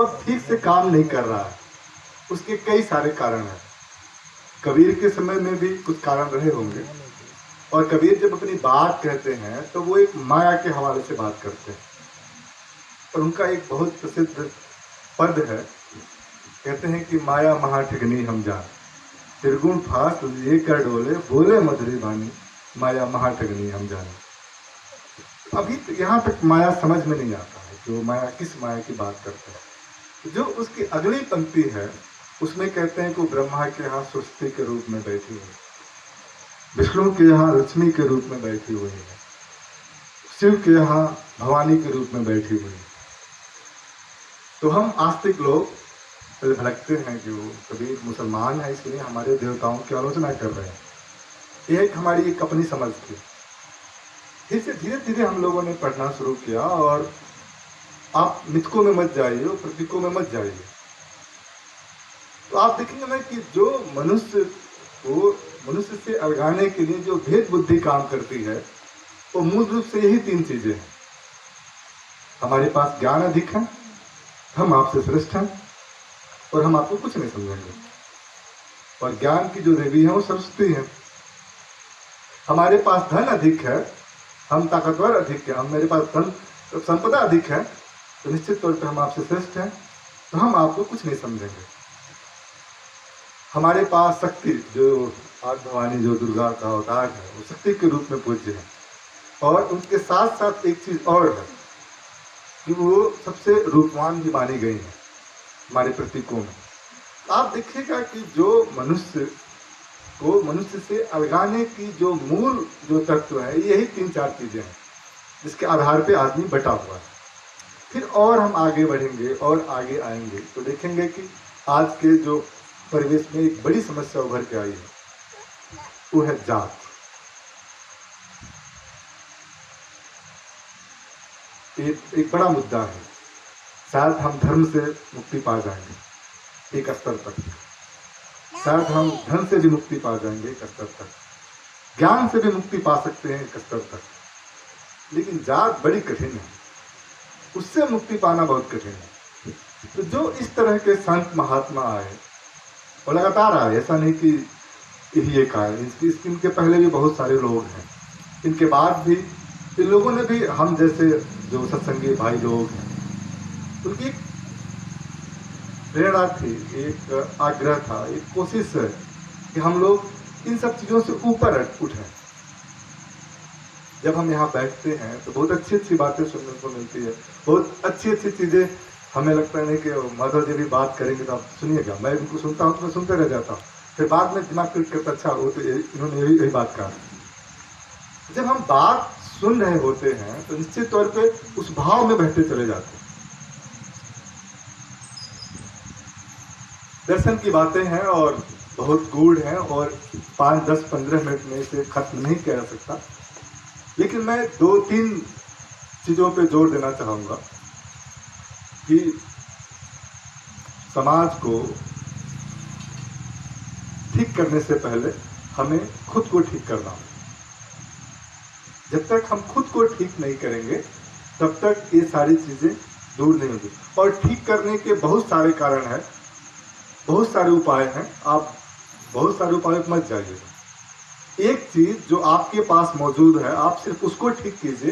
अब ठीक से काम नहीं कर रहा है। उसके कई सारे कारण हैं। कबीर के समय में भी कुछ कारण रहे होंगे, और कबीर जब अपनी बात कहते हैं तो वो एक माया के हवाले से बात करते हैं। और उनका एक बहुत प्रसिद्ध पद है, कहते हैं कि माया महा ठगनी हम जान, त्रिगुण फास लिए कर डोले, बोले मधुरी बानी, माया महा ठगनी हम जाने। अभी यहाँ तक माया समझ में नहीं आता है, जो माया किस माया की बात करते हैं। जो उसकी अगली पंक्ति है उसमें कहते हैं कि ब्रह्मा के यहाँ सरस्वती के रूप में बैठी है, विष्णु के यहाँ लक्ष्मी के रूप में बैठी हुई है, शिव के यहाँ भवानी के रूप में बैठी हुई है। तो हम आस्तिक लोग भड़कते हैं कि वो कबीर मुसलमान है इसलिए हमारे देवताओं की आलोचना कर रहे हैं। यह एक हमारी एक अपनी समझ थी। इससे धीरे धीरे हम लोगों ने पढ़ना शुरू किया, और आप मिथकों में मत जाइए और प्रतीकों में मत जाइए। तो आप देखेंगे ना कि जो मनुष्य को मनुष्य से अलगाने के लिए जो भेद बुद्धि काम करती है, वो मूल रूप से यही तीन चीजें हैं। हमारे पास ज्ञान अधिक है, हम आपसे श्रेष्ठ हैं, और हम आपको कुछ नहीं समझेंगे। और ज्ञान की जो देवी है वो सरस्वती है। हमारे पास धन अधिक है, हम ताकतवर अधिक है, मेरे पास धन संपदा अधिक है, तो निश्चित तौर पर हम आपसे श्रेष्ठ हैं, तो हम आपको कुछ नहीं समझेंगे। हमारे पास शक्ति, जो आज भवानी जो दुर्गा का अवतार है, वो शक्ति के रूप में पूज्य है। और उनके साथ साथ एक चीज और है कि वो सबसे रूपवान भी मानी गई है हमारे प्रतीकों में। आप देखिएगा कि जो मनुष्य को मनुष्य से अलगाने की जो मूल जो तत्व है, यही तीन चार चीजें हैं जिसके आधार पे आदमी बटा हुआ है। फिर और हम आगे बढ़ेंगे और आगे आएंगे तो देखेंगे कि आज के जो परिवेश में एक बड़ी समस्या उभर के आई है, वो है जात। एक बड़ा मुद्दा है। शायद हम धर्म से मुक्ति पा जाएंगे एक स्तर तक, शायद हम धन से भी मुक्ति पा जाएंगे एक स्तर तक, ज्ञान से भी मुक्ति पा सकते हैं एक स्तर तक, लेकिन जात बड़ी कठिन है, उससे मुक्ति पाना बहुत कठिन है। तो जो इस तरह के संत महात्मा आए और लगातार आए, ऐसा नहीं कि यही एक आए, इनके पहले भी बहुत सारे लोग हैं, इनके बाद भी इन लोगों ने भी हम जैसे जो सत्संगी भाई लोग हैं, उनकी एक प्रेरणा थी, एक आग्रह था, एक कोशिश है कि हम लोग इन सब चीज़ों से ऊपर उठें। जब हम यहाँ बैठते हैं तो बहुत अच्छी अच्छी बातें सुनने को मिलती है, बहुत अच्छी अच्छी चीज़ें हमें लगता है नहीं कि माधव जी भी बात करेंगे तो आप सुनिएगा, मैं उनको सुनता हूँ तो मैं सुनते रह जाता हूँ, फिर बाद में दिमाग क्लिक करता, अच्छा वो तो इन्होंने यही बात कहा। जब हम बात सुन रहे होते हैं तो निश्चित तौर पे उस भाव में बहते चले जाते हैं। दर्शन की बातें हैं और बहुत गूढ़ हैं, और 5, 10, 15 मिनट में इसे खत्म नहीं किया जा सकता, लेकिन मैं 2-3 चीज़ों पे जोर देना चाहूँगा कि समाज को ठीक करने से पहले हमें खुद को ठीक करना होगा। जब तक हम खुद को ठीक नहीं करेंगे तब तक ये सारी चीज़ें दूर नहीं होंगी। और ठीक करने के बहुत सारे कारण हैं, बहुत सारे उपाय हैं, आप बहुत सारे उपायों पर मत जाइए। एक चीज़ जो आपके पास मौजूद है, आप सिर्फ उसको ठीक कीजिए,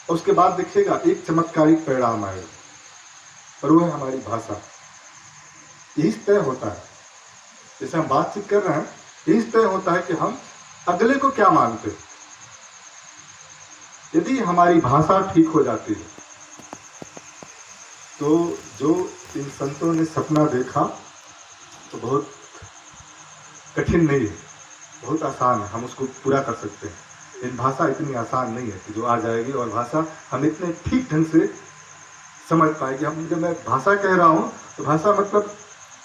और उसके बाद देखिएगा एक चमत्कारिक परिणाम आएगा, और वो है हमारी भाषा। यही तय होता है, जैसे हम बातचीत कर रहे हैं, यही तय होता है कि हम अगले को क्या मानते हैं। यदि हमारी भाषा ठीक हो जाती है तो जो इन संतों ने सपना देखा तो बहुत कठिन नहीं है, बहुत आसान है, हम उसको पूरा कर सकते हैं। इन भाषा इतनी आसान नहीं है कि जो आ जाएगी और भाषा हम इतने ठीक ढंग से समझ पाएंगे। हम जब मैं भाषा कह रहा हूँ तो भाषा मतलब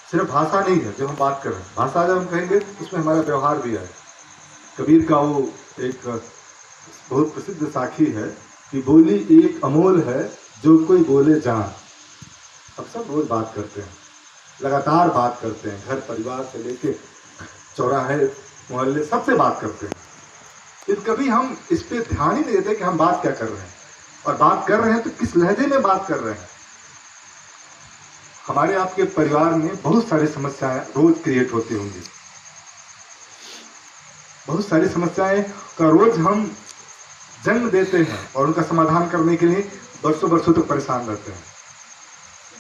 सिर्फ भाषा नहीं है जो हम बात कर रहे हैं, भाषा जब हम कहेंगे उसमें हमारा व्यवहार भी है। कबीर का वो एक बहुत प्रसिद्ध साखी है कि बोली एक अमोल है जो कोई बोले जान। अब सब रोज बात करते हैं, लगातार बात करते हैं, घर परिवार से लेके चौराहे मोहल्ले सबसे बात करते हैं, लेकिन कभी हम इस पे ध्यान ही नहीं देते कि हम बात क्या कर रहे हैं, और बात कर रहे हैं तो किस लहजे में बात कर रहे हैं। हमारे आपके परिवार में बहुत सारी समस्याएं रोज क्रिएट होती होंगी, बहुत सारी समस्याएं का रोज हम जन्म देते हैं और उनका समाधान करने के लिए वर्षों वर्षों तक परेशान रहते हैं।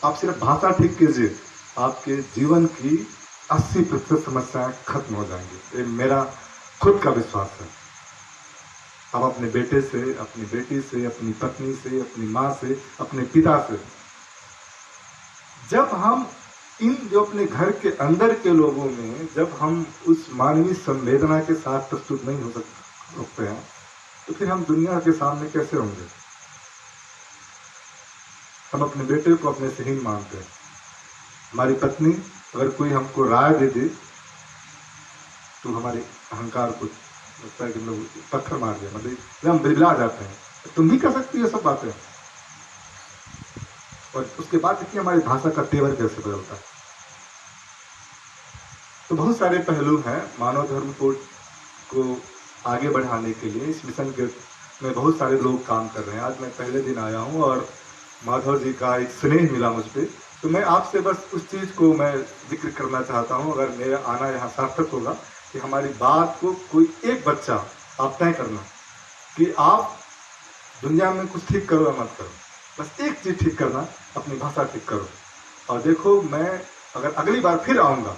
आप सिर्फ भाषा ठीक कीजिए, आपके जीवन की 80% समस्याएं खत्म हो जाएंगी। ये मेरा खुद का विश्वास है। आप अपने बेटे से, अपनी बेटी से, अपनी पत्नी से, अपनी माँ से, अपने पिता से, जब हम इन जो अपने घर के अंदर के लोगों में जब हम उस मानवीय संवेदना के साथ प्रस्तुत नहीं हो सकते हैं, तो फिर हम दुनिया के सामने कैसे होंगे? हम अपने बेटे को अपने से हीन मानते हैं। हमारी पत्नी अगर कोई हमको राय दे दे तो हमारे अहंकार को लगता है कि लोग पत्थर मार दिया, मतलब हम बिलबिला जाते हैं, तुम भी कर सकती है सब बातें। और उसके बाद देखिए हमारी भाषा का तेवर कैसे बदलता है। तो बहुत सारे पहलू हैं मानव धर्म को आगे बढ़ाने के लिए। इस मिशन के में बहुत सारे लोग काम कर रहे हैं। आज मैं पहले दिन आया हूँ और माधव जी का एक स्नेह मिला मुझ पर, तो मैं आपसे बस उस चीज़ को मैं जिक्र करना चाहता हूँ। अगर मेरा आना यहाँ सार्थक होगा कि हमारी बात को कोई एक बच्चा आप तय करना कि आप दुनिया में कुछ ठीक करो या मत करो, बस एक चीज़ ठीक करना, अपनी भाषा ठीक करो। और देखो, मैं अगर अगली बार फिर आऊँगा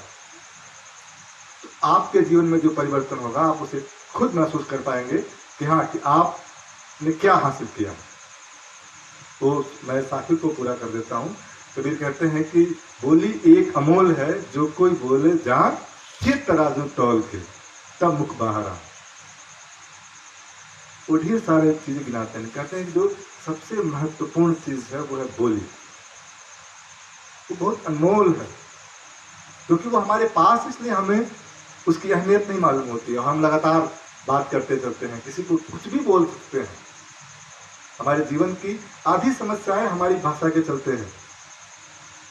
तो आपके जीवन में जो परिवर्तन होगा आप उसे खुद महसूस कर पाएंगे कि हाँ, कि आपने क्या हासिल किया। तो मैं साखी को पूरा कर देता हूँ। कबीर कहते हैं कि बोली एक अमोल है, जो कोई बोले जान फिर तराजू तौल के तब मुख बाहर आ। वो ढेर सारे चीजें गिनाते हैं, कहते हैं कि जो सबसे महत्वपूर्ण चीज है वो है बोली। वो बहुत अनमोल है, क्योंकि वो हमारे पास, इसलिए हमें उसकी अहमियत नहीं मालूम होती है। हम लगातार बात करते चलते हैं, किसी को कुछ भी बोल सकते हैं। हमारे जीवन की आधी समस्याएं हमारी भाषा के चलते हैं।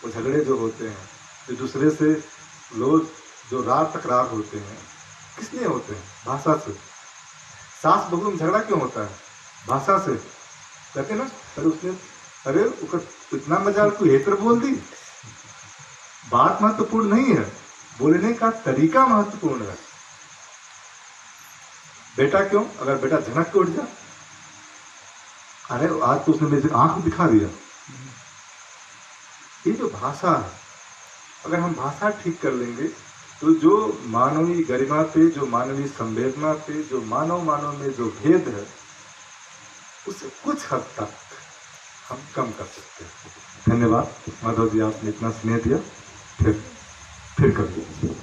वो झगड़े जो होते हैं, जो दूसरे से लोग जो रात तकरार होते हैं, किस लिए होते हैं? भाषा से। सास बहू में झगड़ा क्यों होता है? भाषा से। कहते ना, अरे इतना मजाल को हेतर बोल दी। बात महत्वपूर्ण नहीं है, बोलने का तरीका महत्वपूर्ण है। बेटा क्यों? अगर बेटा झनक के उठ जा, अरे आज तो उसने मेरी आंख दिखा दिया। ये जो भाषा है, अगर हम भाषा ठीक कर लेंगे तो जो मानवीय गरिमा पे, जो मानवीय संवेदना पे, जो मानव में जो भेद है, उसे कुछ हद तक हम कम कर सकते हैं। धन्यवाद माधव जी, आपने इतना स्नेह दिया। फिर कभी।